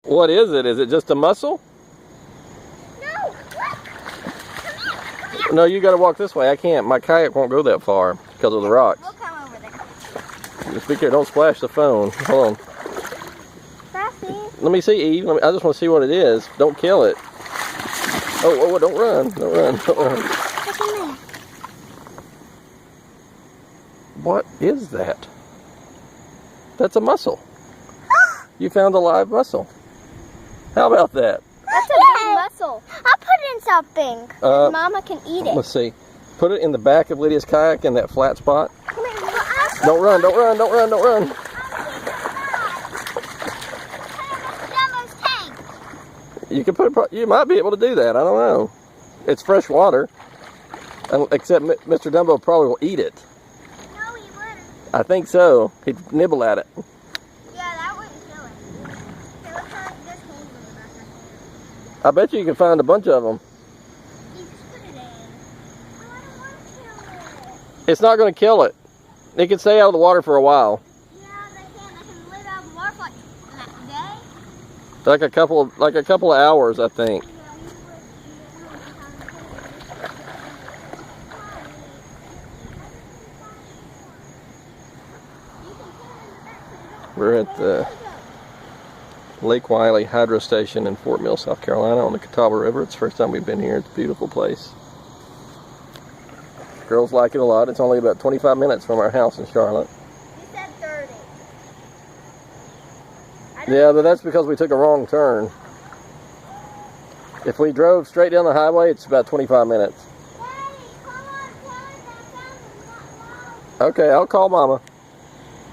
What is it? Is it just a mussel? No. No, you got to walk this way. I can't. My kayak won't go that far because of the rocks. We'll come over there. Just be careful. Don't splash the phone. Hold on. Sassy. Let me see, Eve. I just want to see what it is. Don't kill it. Oh, don't run. Don't run. Don't run. What's in there? What is that? That's a mussel. You found a live mussel. How about that? That's a big mussel. I'll put it in something. Mama can eat it. Let's see. Put it in the back of Lydia's kayak in that flat spot. Come here. Don't run, don't run, don't run, don't run. You can you might be able to do that. I don't know. It's fresh water. Except Mr. Dumbo probably will eat it. No, he wouldn't. I think so. He'd nibble at it. Yeah, that wouldn't kill it. Okay, let's try this hole in the back right here. I bet you can find a bunch of them. You just put it in. Oh, I don't want to kill it. It's not going to kill it. It can stay out of the water for a while. Yeah, they can. They can live out of the water for like a day. Like a couple of hours, I think. We're at the Lake Wiley Hydro Station in Fort Mill, South Carolina on the Catawba River. It's the first time we've been here. It's a beautiful place. Girls like it a lot. It's only about 25 minutes from our house in Charlotte. You said 30. Yeah, but that's because we took a wrong turn. If we drove straight down the highway, it's about 25 minutes. Daddy, come on, tell us I found the Okay, I'll call Mama.